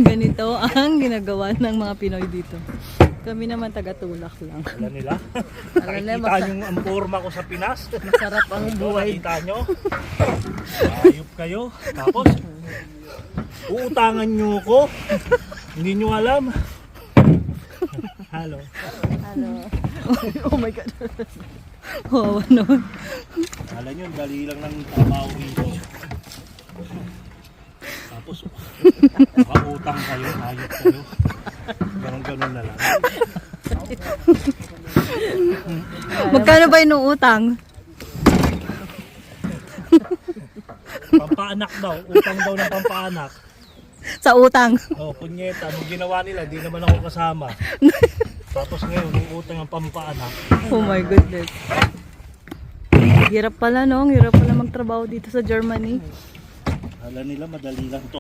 Ganito ang ginagawa ng mga Pinoy dito. Kami naman taga-tulak lang. Alam nila? Alam nila, Nakikita nyo ang forma ko sa Pinas? masarap ang buhay. Nakita nyo? Ayop kayo. Tapos, uutangan nyo ko. Hindi nyo alam. Hello. Ano? Oh my God. Oh, ano? Alam nyo, dali lang ng trabaho rito. Tapos, makautang kayo, hayop kayo. Ganon-ganon na lang. Magkano ba inuutang? Pampaanak daw, utang daw ng pampaanak. Sa utang. Oh, punyeta, nung ginawa nila, di naman ako kasama. Tapos ngayon, yung utang ng pampaanak. Oh my goodness. Hirap pala, no? Hirap pala magtrabaho dito sa Germany. Alam nila, madali lang to.